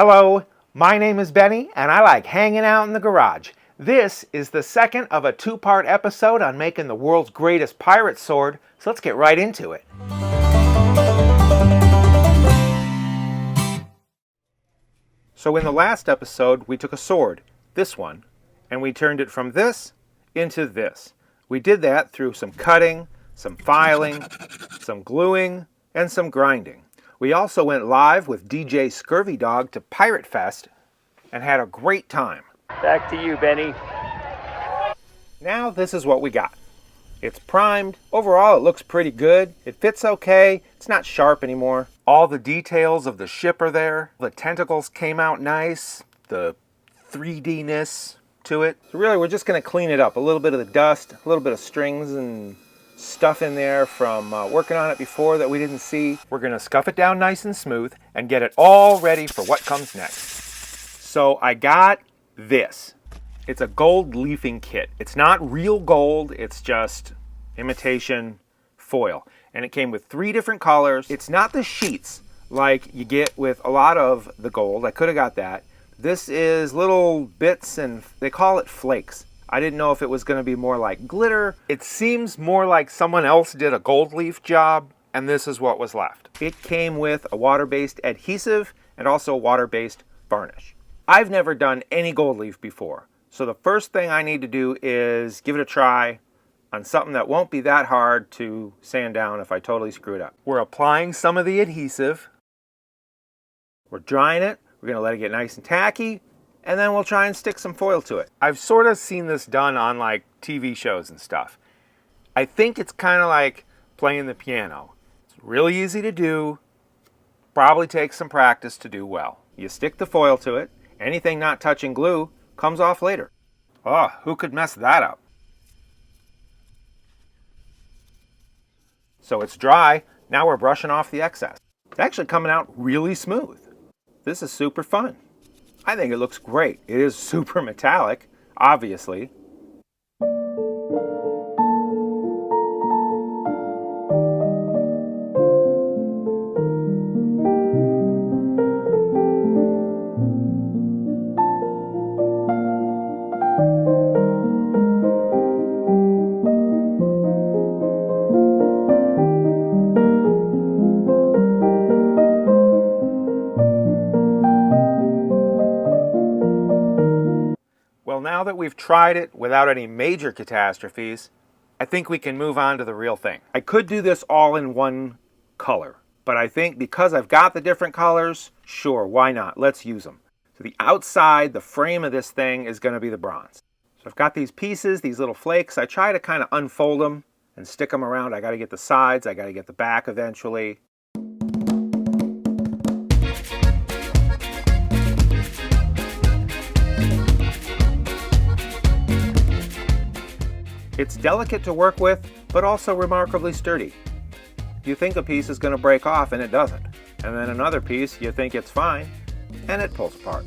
Hello, my name is Benny, and I like hanging out in the garage. This is the second of a two-part episode on making the world's greatest pirate sword, so let's get right into it. So in the last episode, we took a sword, this one, and we turned it from this into this. We did that through some cutting, some filing, some gluing, and some grinding. We also went live with DJ Scurvy Dog to Pirate Fest and had a great time. Back to you, Benny. Now this is what we got. It's primed. Overall, it looks pretty good. It fits okay. It's not sharp anymore. All the details of the ship are there. The tentacles came out nice. The 3D-ness to it. So really, we're just going to clean it up. A little bit of the dust, a little bit of strings and stuff in there from working on it before that we didn't see. We're going to scuff it down nice and smooth and get it all ready for what comes next. So I got this. It's a gold leafing kit. It's not real gold, it's just imitation foil. And it came with 3 different colors. It's not the sheets like you get with a lot of the gold. I could have got that. This is little bits and they call it flakes. I didn't know if it was going to be more like glitter. It seems more like someone else did a gold leaf job, and this is what was left. It came with a water-based adhesive and also water-based varnish. I've never done any gold leaf before, so the first thing I need to do is give it a try on something that won't be that hard to sand down if I totally screw it up. We're applying some of the adhesive. We're drying it. We're going to let it get nice and tacky. And then we'll try and stick some foil to it. I've sort of seen this done on like TV shows and stuff. I think it's kind of like playing the piano. It's really easy to do. Probably takes some practice to do well. You stick the foil to it. Anything not touching glue comes off later. Oh, who could mess that up? So it's dry. Now we're brushing off the excess. It's actually coming out really smooth. This is super fun. I think it looks great. It is super metallic, obviously. Now that we've tried it without any major catastrophes, I think we can move on to the real thing. I could do this all in one color, but I think because I've got the different colors, sure, why not? Let's use them. So the outside, the frame of this thing is going to be the bronze. So I've got these pieces, these little flakes. I try to kind of unfold them and stick them around. I got to get the sides, I got to get the back eventually. It's delicate to work with, but also remarkably sturdy. You think a piece is going to break off and it doesn't. And then another piece, you think it's fine, and it pulls apart.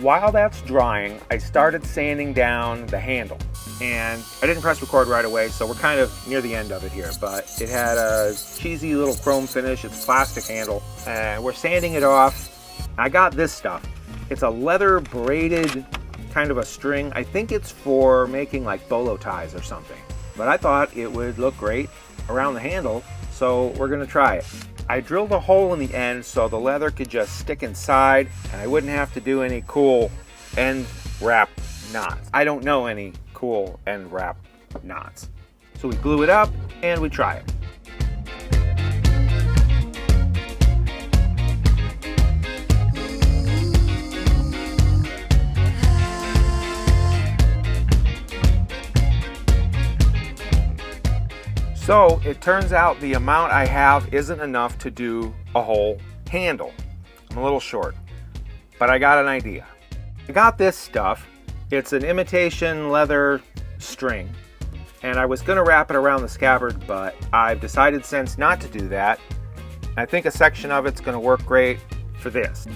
While that's drying, I started sanding down the handle. And I didn't press record right away, so we're kind of near the end of it here. But it had a cheesy little chrome finish. It's a plastic handle. And we're sanding it off. I got this stuff. It's a leather braided kind of a string. I think it's for making like bolo ties or something. But I thought it would look great around the handle, so we're going to try it. I drilled a hole in the end so the leather could just stick inside and I wouldn't have to do any cool end wrap knots. I don't know any cool end wrap knots. So we glue it up and we try it. So it turns out the amount I have isn't enough to do a whole handle. I'm a little short, but I got an idea. I got this stuff. It's an imitation leather string, and I was gonna wrap it around the scabbard, but I've decided since not to do that. I think a section of it's gonna work great for this.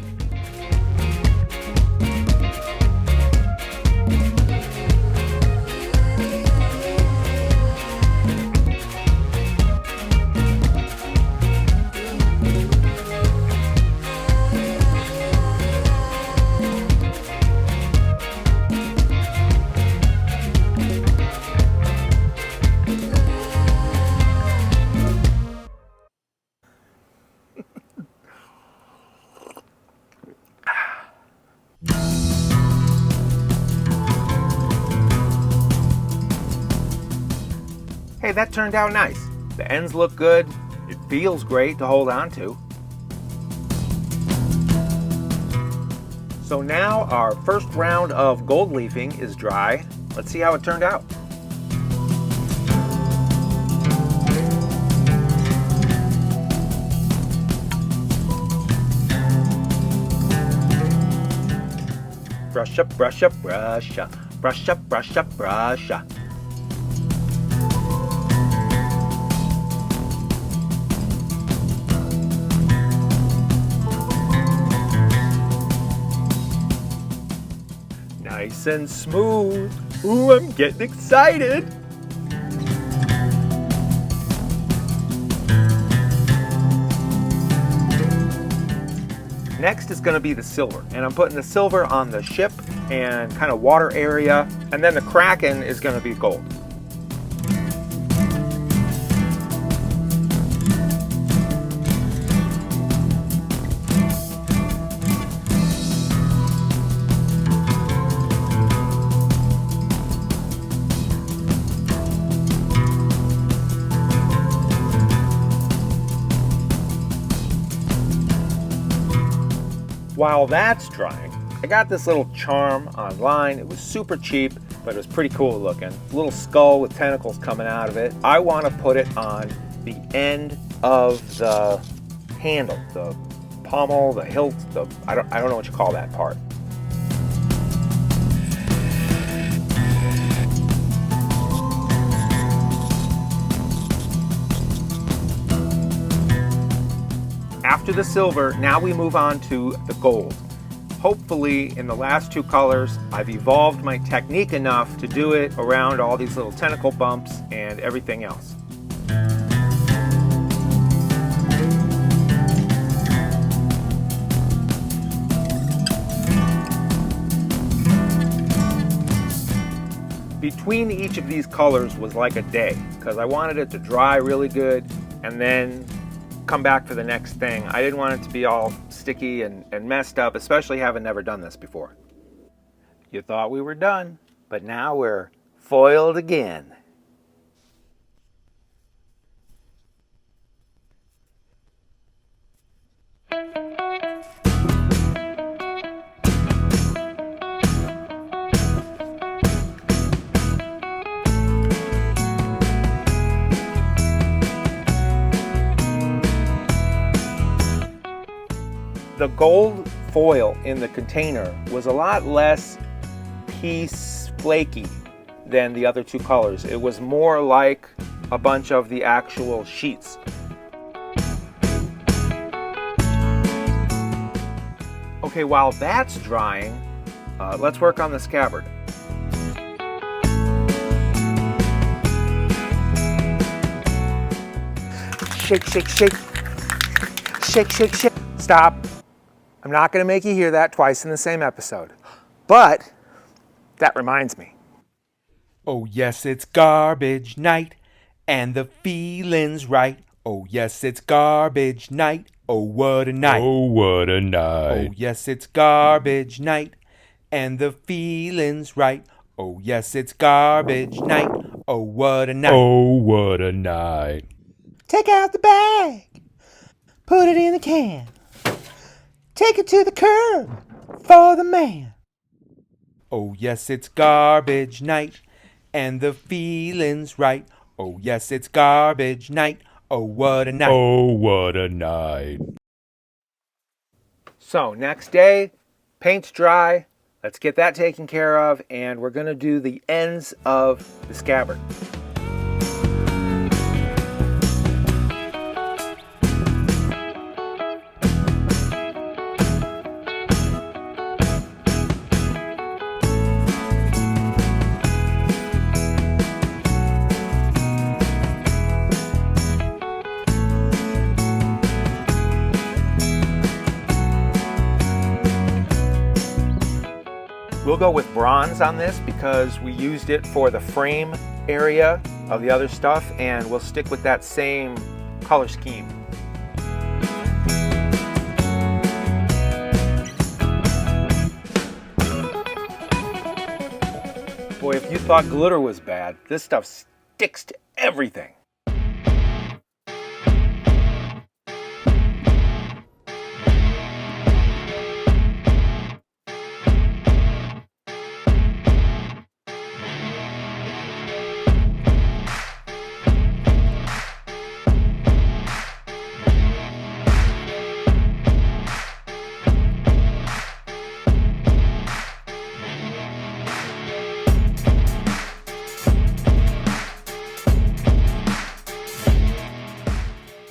Hey, that turned out nice. The ends look good. It feels great to hold on to. So now our first round of gold leafing is dry. Let's see how it turned out. Brush up, brush up, brush up, brush up, brush up, brush up. Nice and smooth. Ooh, I'm getting excited. Next is going to be the silver, and I'm putting the silver on the ship and kind of water area, and then the Kraken is going to be gold. While that's drying, I got this little charm online. It was super cheap, but it was pretty cool looking. Little skull with tentacles coming out of it. I want to put it on the end of the handle, the pommel, the hilt, I don't know what you call that part. After the silver, now we move on to the gold. Hopefully, in the last two colors, I've evolved my technique enough to do it around all these little tentacle bumps and everything else. Between each of these colors was like a day, because I wanted it to dry really good and then come back for the next thing. I didn't want it to be all sticky and messed up, especially having never done this before. You thought we were done, but now we're foiled again. The gold foil in the container was a lot less piece flaky than the other two colors. It was more like a bunch of the actual sheets. Okay, while that's drying, let's work on the scabbard. Shake, shake, shake. Shake, shake, shake. Stop. I'm not going to make you hear that twice in the same episode. But that reminds me. Oh yes, it's garbage night, and the feeling's right. Oh yes, it's garbage night. Oh what a night. Oh what a night. Oh yes, it's garbage night, and the feeling's right. Oh yes, it's garbage night. Oh what a night. Oh what a night. Take out the bag. Put it in the can. Take it to the curb for the man. Oh yes, it's garbage night, and the feeling's right. Oh yes, it's garbage night. Oh what a night. Oh what a night. So next day, paint's dry. Let's get that taken care of, and we're going to do the ends of the scabbard. We'll go with bronze on this because we used it for the frame area of the other stuff, and we'll stick with that same color scheme. Boy, if you thought glitter was bad, this stuff sticks to everything.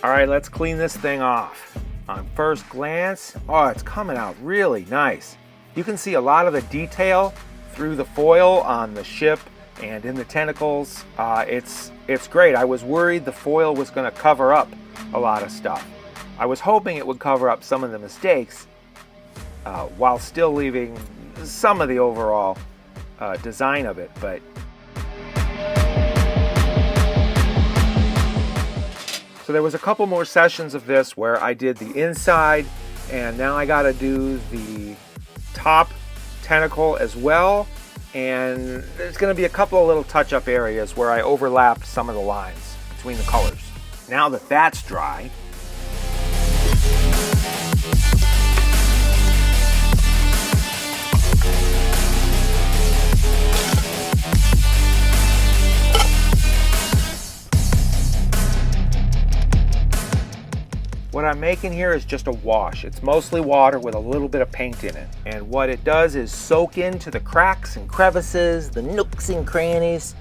All right, let's clean this thing off. On first glance, oh, it's coming out really nice. You can see a lot of the detail through the foil on the ship and in the tentacles. It's great. I was worried the foil was going to cover up a lot of stuff. I was hoping it would cover up some of the mistakes while still leaving some of the overall design of it, but so there was a couple more sessions of this where I did the inside, and now I got to do the top tentacle as well, and there's going to be a couple of little touch-up areas where I overlapped some of the lines between the colors. Now that that's dry, what I'm making here is just a wash. It's mostly water with a little bit of paint in it. And what it does is soak into the cracks and crevices, the nooks and crannies,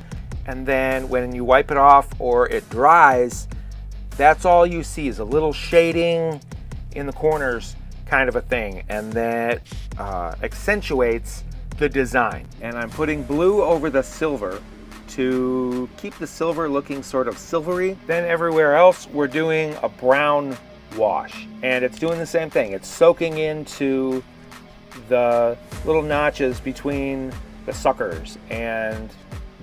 and then when you wipe it off or it dries, that's all you see is a little shading in the corners kind of a thing, and that accentuates the design. And I'm putting blue over the silver to keep the silver looking sort of silvery. Then everywhere else we're doing a brown wash, and it's doing the same thing. It's soaking into the little notches between the suckers and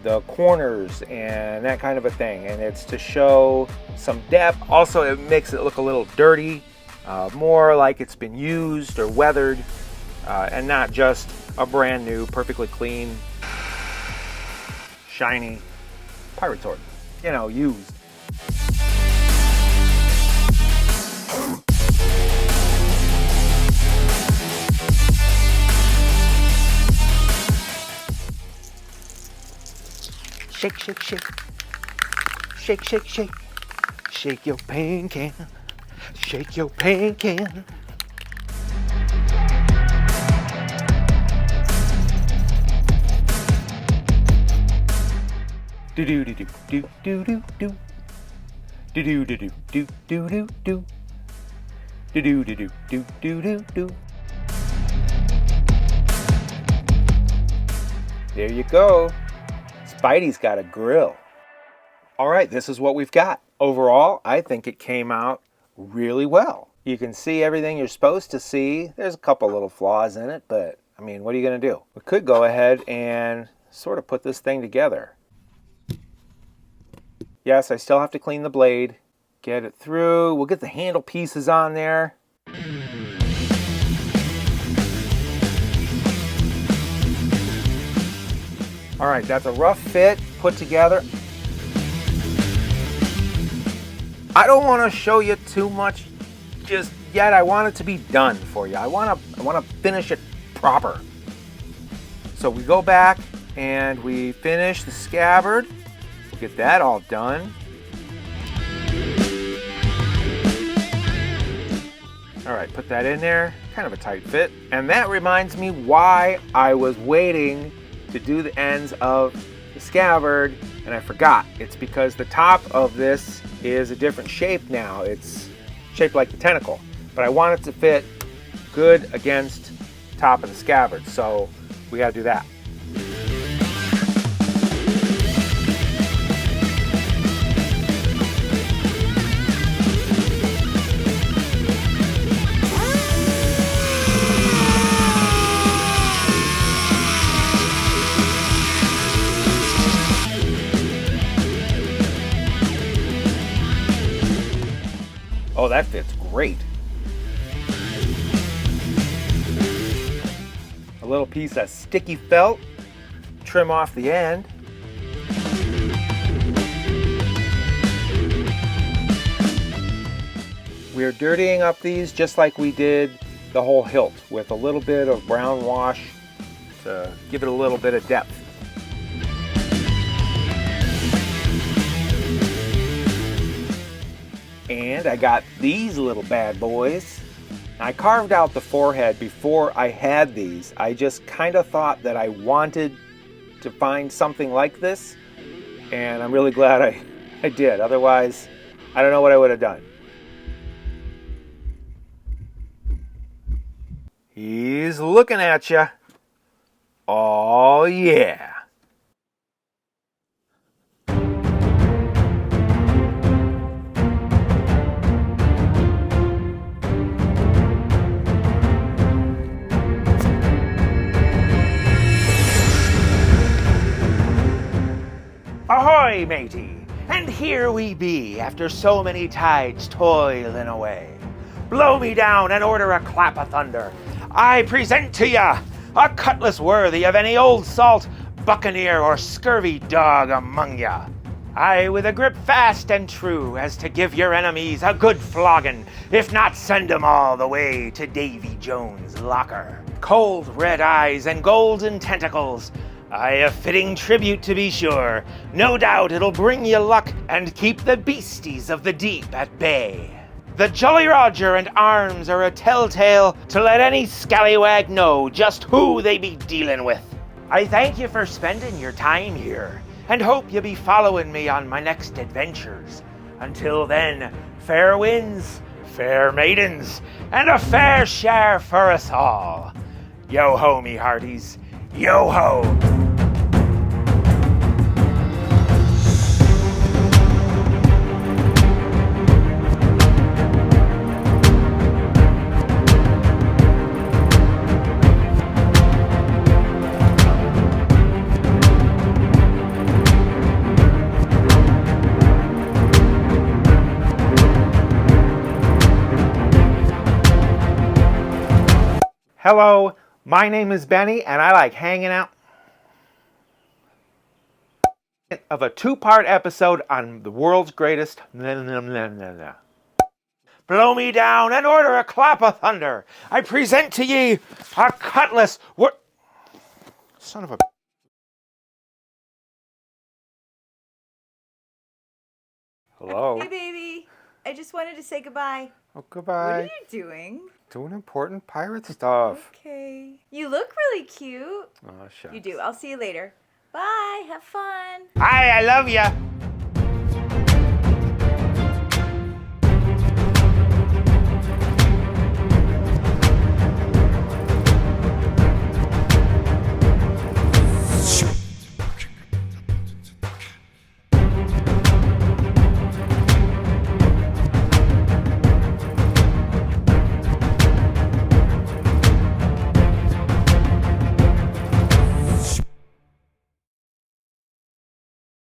the corners and that kind of a thing, and it's to show some depth. Also, it makes it look a little dirty, more like it's been used or weathered, and not just a brand new, perfectly clean, shiny pirate sword, you know, used. Shake, shake, shake. Shake, shake, shake. Shake your paint can. Shake your paint can. Do do do do do do do do. Do do do do do do do do. Do do do do do do do do. There you go. Spidey's got a grill. All right, this is what we've got. Overall, I think it came out really well. You can see everything you're supposed to see. There's a couple little flaws in it, but I mean, what are you gonna do? We could go ahead and sort of put this thing together. Yes, I still have to clean the blade, get it through. We'll get the handle pieces on there. All right, that's a rough fit put together. I don't want to show you too much just yet. I want it to be done for you. I want to finish it proper. So we go back and we finish the scabbard. We'll get that all done. All right, put that in there. Kind of a tight fit. And that reminds me why I was waiting to do the ends of the scabbard, and I forgot. It's because the top of this is a different shape now. It's shaped like the tentacle, but I want it to fit good against the top of the scabbard, so we got to do that. Oh, that fits great. A little piece of sticky felt. Trim off the end. We're dirtying up these just like we did the whole hilt with a little bit of brown wash to give it a little bit of depth. And I got these little bad boys. I carved out the forehead before I had these. I just kind of thought that I wanted to find something like this, and I'm really glad I did. Otherwise, I don't know what I would have done. He's looking at you. Oh yeah. Ahoy, matey! And here we be, after so many tides toiling away. Blow me down and order a clap of thunder. I present to ya a cutlass worthy of any old salt buccaneer or scurvy dog among ya. Aye, with a grip fast and true as to give your enemies a good flogging, if not send 'em all the way to Davy Jones' locker. Cold red eyes and golden tentacles, aye, a fitting tribute to be sure. No doubt it'll bring you luck and keep the beasties of the deep at bay. The Jolly Roger and arms are a telltale to let any scallywag know just who they be dealing with. I thank you for spending your time here, and hope you be following me on my next adventures. Until then, fair winds, fair maidens, and a fair share for us all. Yo-ho, me hearties, yo-ho! Hello, my name is Benny, and I like hanging out of a two-part episode on the world's greatest. Blow me down and order a clap of thunder. I present to ye a cutlass. Son of a. Hello. Hey, baby. I just wanted to say goodbye. Oh, goodbye. What are you doing? Doing important pirate stuff. Okay. You look really cute. Oh, shucks. You do. I'll see you later. Bye. Have fun. Hi, I love ya.